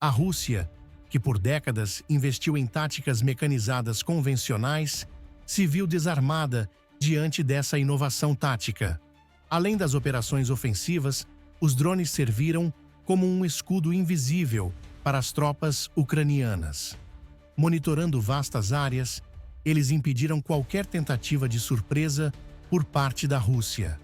A Rússia, que por décadas investiu em táticas mecanizadas convencionais, se viu desarmada diante dessa inovação tática. Além das operações ofensivas, os drones serviram como um escudo invisível para as tropas ucranianas. Monitorando vastas áreas, eles impediram qualquer tentativa de surpresa por parte da Rússia.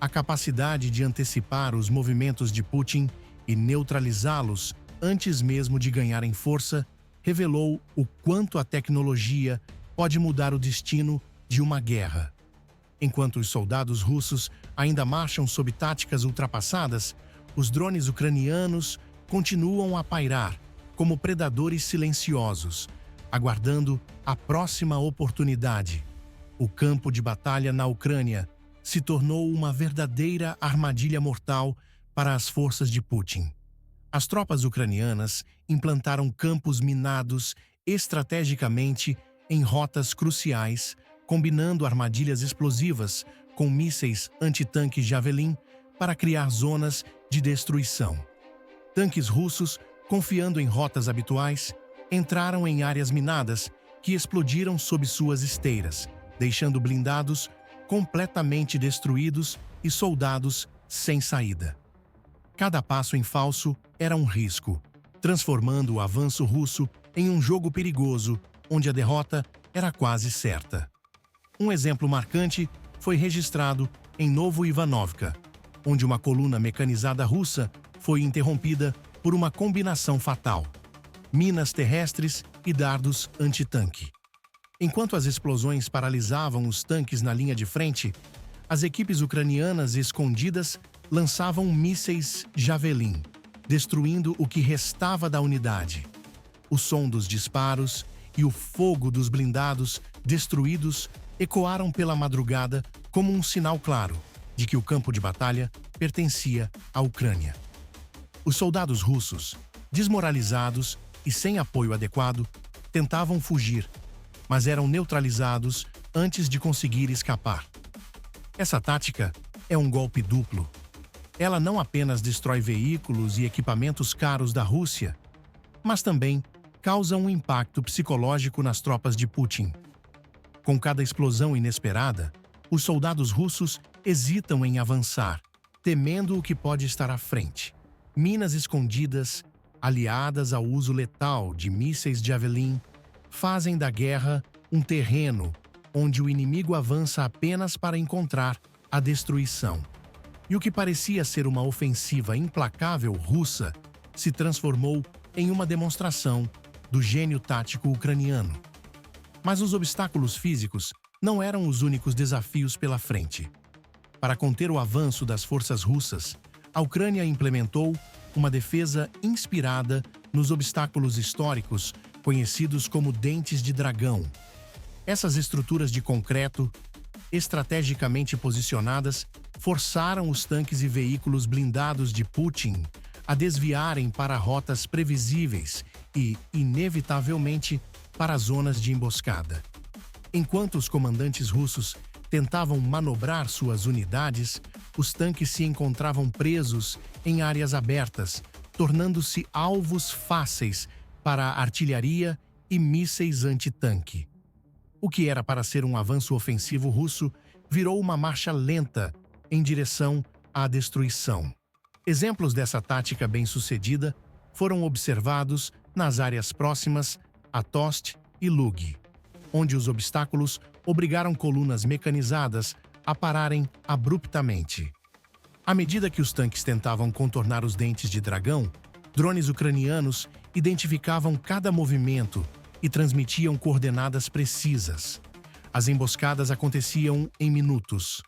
A capacidade de antecipar os movimentos de Putin e neutralizá-los antes mesmo de ganharem força revelou o quanto a tecnologia pode mudar o destino de uma guerra. Enquanto os soldados russos ainda marcham sob táticas ultrapassadas, os drones ucranianos continuam a pairar como predadores silenciosos, aguardando a próxima oportunidade. O campo de batalha na Ucrânia se tornou uma verdadeira armadilha mortal para as forças de Putin. As tropas ucranianas implantaram campos minados estrategicamente em rotas cruciais, combinando armadilhas explosivas com mísseis antitanque Javelin para criar zonas de destruição. Tanques russos, confiando em rotas habituais, entraram em áreas minadas que explodiram sob suas esteiras, deixando blindados completamente destruídos e soldados sem saída. Cada passo em falso era um risco, transformando o avanço russo em um jogo perigoso, onde a derrota era quase certa. Um exemplo marcante foi registrado em Novo Ivanovka, onde uma coluna mecanizada russa foi interrompida por uma combinação fatal: minas terrestres e dardos antitanque. Enquanto as explosões paralisavam os tanques na linha de frente, as equipes ucranianas escondidas lançavam mísseis Javelin, destruindo o que restava da unidade. O som dos disparos e o fogo dos blindados destruídos ecoaram pela madrugada como um sinal claro de que o campo de batalha pertencia à Ucrânia. Os soldados russos, desmoralizados e sem apoio adequado, tentavam fugir, mas eram neutralizados antes de conseguir escapar. Essa tática é um golpe duplo. Ela não apenas destrói veículos e equipamentos caros da Rússia, mas também causa um impacto psicológico nas tropas de Putin. Com cada explosão inesperada, os soldados russos hesitam em avançar, temendo o que pode estar à frente. Minas escondidas, aliadas ao uso letal de mísseis Javelin, fazem da guerra um terreno onde o inimigo avança apenas para encontrar a destruição. E o que parecia ser uma ofensiva implacável russa se transformou em uma demonstração do gênio tático ucraniano. Mas os obstáculos físicos não eram os únicos desafios pela frente. Para conter o avanço das forças russas, a Ucrânia implementou uma defesa inspirada nos obstáculos históricos conhecidos como dentes de dragão. Essas estruturas de concreto, estrategicamente posicionadas, forçaram os tanques e veículos blindados de Putin a desviarem para rotas previsíveis e, inevitavelmente, para zonas de emboscada. Enquanto os comandantes russos tentavam manobrar suas unidades, os tanques se encontravam presos em áreas abertas, tornando-se alvos fáceis para a artilharia e mísseis antitanque. O que era para ser um avanço ofensivo russo virou uma marcha lenta em direção à destruição. Exemplos dessa tática bem-sucedida foram observados nas áreas próximas a Tost e Lug, onde os obstáculos obrigaram colunas mecanizadas a pararem abruptamente. À medida que os tanques tentavam contornar os dentes de dragão, drones ucranianos identificavam cada movimento e transmitiam coordenadas precisas. As emboscadas aconteciam em minutos.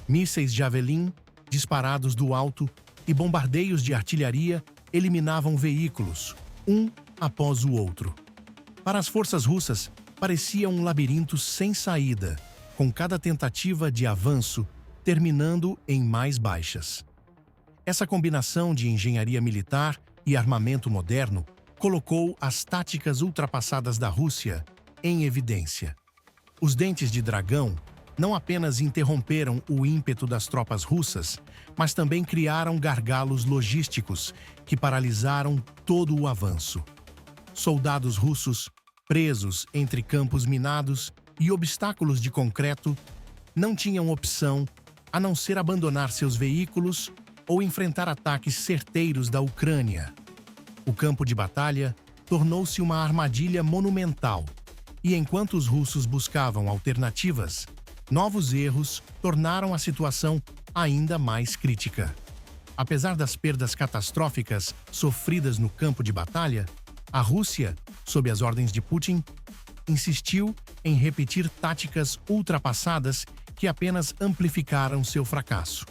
Mísseis Javelin, disparados do alto, e bombardeios de artilharia eliminavam veículos, um após o outro. Para as forças russas, parecia um labirinto sem saída, com cada tentativa de avanço terminando em mais baixas. Essa combinação de engenharia militar e armamento moderno colocou as táticas ultrapassadas da Rússia em evidência. Os dentes de dragão não apenas interromperam o ímpeto das tropas russas, mas também criaram gargalos logísticos que paralisaram todo o avanço. Soldados russos, presos entre campos minados e obstáculos de concreto, não tinham opção a não ser abandonar seus veículos ou enfrentar ataques certeiros da Ucrânia. O campo de batalha tornou-se uma armadilha monumental, e enquanto os russos buscavam alternativas, novos erros tornaram a situação ainda mais crítica. Apesar das perdas catastróficas sofridas no campo de batalha, a Rússia, sob as ordens de Putin, insistiu em repetir táticas ultrapassadas que apenas amplificaram seu fracasso.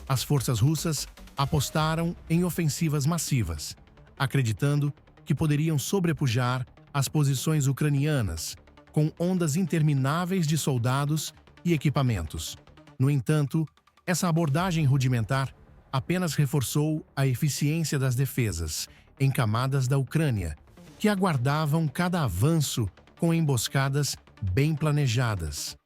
As forças russas apostaram em ofensivas massivas, acreditando que poderiam sobrepujar as posições ucranianas, com ondas intermináveis de soldados e equipamentos. No entanto, essa abordagem rudimentar apenas reforçou a eficiência das defesas em camadas da Ucrânia, que aguardavam cada avanço com emboscadas bem planejadas.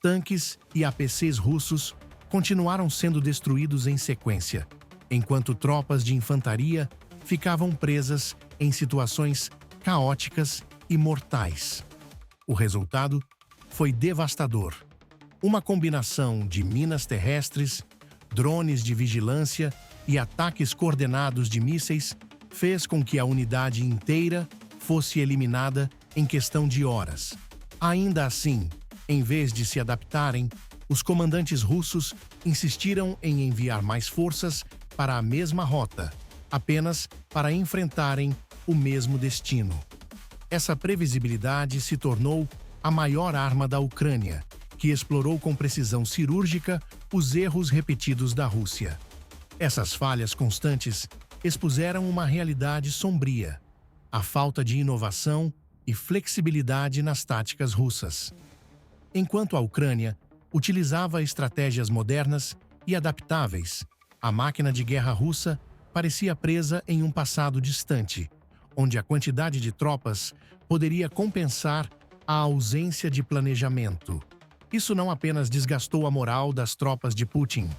Tanques e APCs russos continuaram sendo destruídos em sequência, enquanto tropas de infantaria ficavam presas em situações caóticas e mortais. O resultado foi devastador. Uma combinação de minas terrestres, drones de vigilância e ataques coordenados de mísseis fez com que a unidade inteira fosse eliminada em questão de horas. Ainda assim, em vez de se adaptarem, os comandantes russos insistiram em enviar mais forças para a mesma rota, apenas para enfrentarem o mesmo destino. Essa previsibilidade se tornou a maior arma da Ucrânia, que explorou com precisão cirúrgica os erros repetidos da Rússia. Essas falhas constantes expuseram uma realidade sombria: a falta de inovação e flexibilidade nas táticas russas. Enquanto a Ucrânia utilizava estratégias modernas e adaptáveis, a máquina de guerra russa parecia presa em um passado distante, onde a quantidade de tropas poderia compensar a ausência de planejamento. Isso não apenas desgastou a moral das tropas de Putin,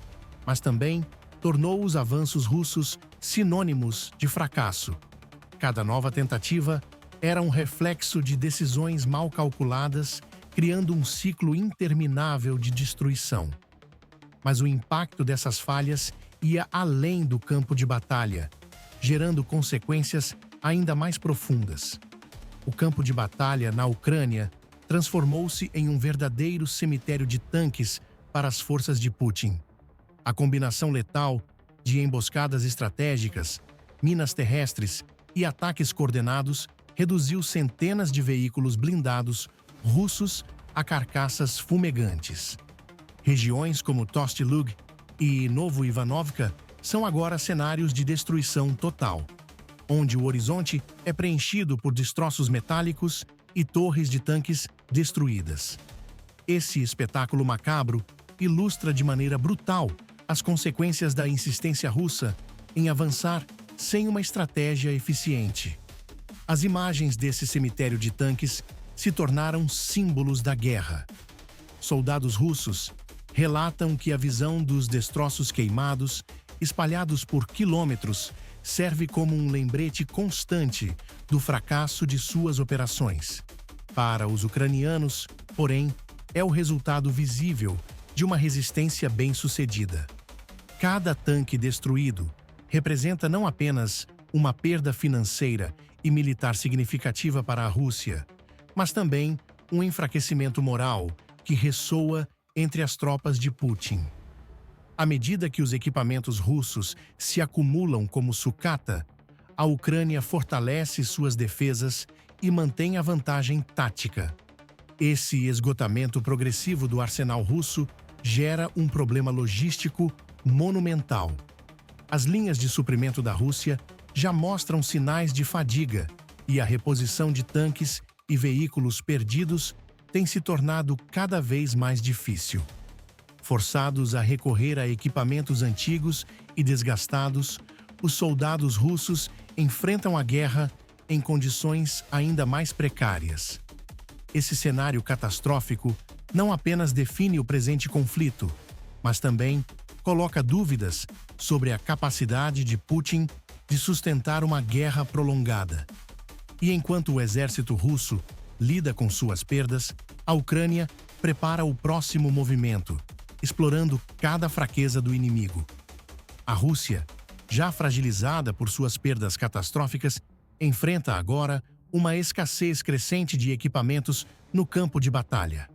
mas também tornou os avanços russos sinônimos de fracasso. Cada nova tentativa era um reflexo de decisões mal calculadas, criando um ciclo interminável de destruição. Mas o impacto dessas falhas ia além do campo de batalha, gerando consequências ainda mais profundas. O campo de batalha na Ucrânia transformou-se em um verdadeiro cemitério de tanques para as forças de Putin. A combinação letal de emboscadas estratégicas, minas terrestres e ataques coordenados reduziu centenas de veículos blindados russos a carcaças fumegantes. Regiões como Tostelug e Novo Ivanovka são agora cenários de destruição total, onde o horizonte é preenchido por destroços metálicos e torres de tanques destruídas. Esse espetáculo macabro ilustra de maneira brutal as consequências da insistência russa em avançar sem uma estratégia eficiente. As imagens desse cemitério de tanques se tornaram símbolos da guerra. Soldados russos relatam que a visão dos destroços queimados, espalhados por quilômetros, serve como um lembrete constante do fracasso de suas operações. Para os ucranianos, porém, é o resultado visível de uma resistência bem-sucedida. Cada tanque destruído representa não apenas uma perda financeira e militar significativa para a Rússia, mas também um enfraquecimento moral que ressoa entre as tropas de Putin. À medida que os equipamentos russos se acumulam como sucata, a Ucrânia fortalece suas defesas e mantém a vantagem tática. Esse esgotamento progressivo do arsenal russo gera um problema logístico monumental. As linhas de suprimento da Rússia já mostram sinais de fadiga e a reposição de tanques e veículos perdidos tem se tornado cada vez mais difícil. Forçados a recorrer a equipamentos antigos e desgastados, os soldados russos enfrentam a guerra em condições ainda mais precárias. Esse cenário catastrófico não apenas define o presente conflito, mas também coloca dúvidas sobre a capacidade de Putin de sustentar uma guerra prolongada. E enquanto o exército russo lida com suas perdas, a Ucrânia prepara o próximo movimento, explorando cada fraqueza do inimigo. A Rússia, já fragilizada por suas perdas catastróficas, enfrenta agora uma escassez crescente de equipamentos no campo de batalha.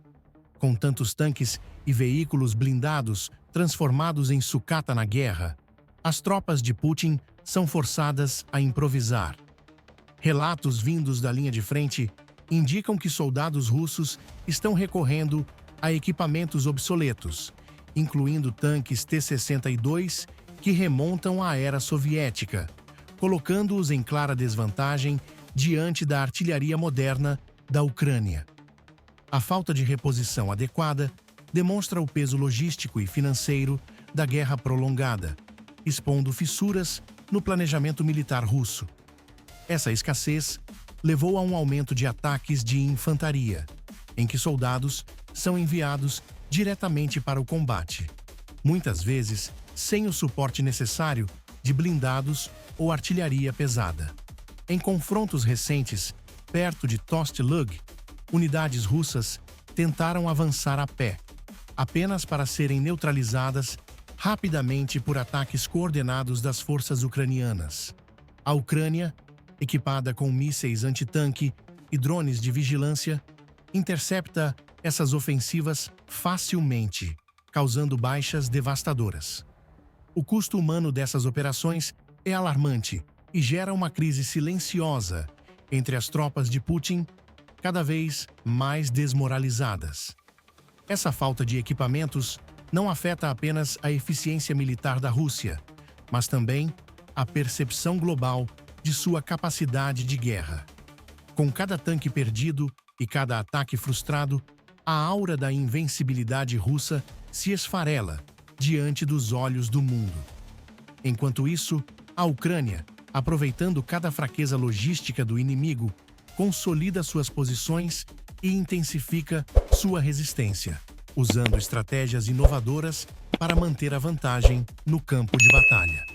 Com tantos tanques e veículos blindados transformados em sucata na guerra, as tropas de Putin são forçadas a improvisar. Relatos vindos da linha de frente indicam que soldados russos estão recorrendo a equipamentos obsoletos, incluindo tanques T-62 que remontam à era soviética, colocando-os em clara desvantagem diante da artilharia moderna da Ucrânia. A falta de reposição adequada demonstra o peso logístico e financeiro da guerra prolongada, expondo fissuras no planejamento militar russo. Essa escassez levou a um aumento de ataques de infantaria, em que soldados são enviados diretamente para o combate, muitas vezes sem o suporte necessário de blindados ou artilharia pesada. Em confrontos recentes, perto de Tost-Lug, unidades russas tentaram avançar a pé, apenas para serem neutralizadas rapidamente por ataques coordenados das forças ucranianas. A Ucrânia, equipada com mísseis antitanque e drones de vigilância, intercepta essas ofensivas facilmente, causando baixas devastadoras. O custo humano dessas operações é alarmante e gera uma crise silenciosa entre as tropas de Putin, cada vez mais desmoralizadas. Essa falta de equipamentos não afeta apenas a eficiência militar da Rússia, mas também a percepção global de sua capacidade de guerra. Com cada tanque perdido e cada ataque frustrado, a aura da invencibilidade russa se esfarela diante dos olhos do mundo. Enquanto isso, a Ucrânia, aproveitando cada fraqueza logística do inimigo, consolida suas posições e intensifica sua resistência, usando estratégias inovadoras para manter a vantagem no campo de batalha.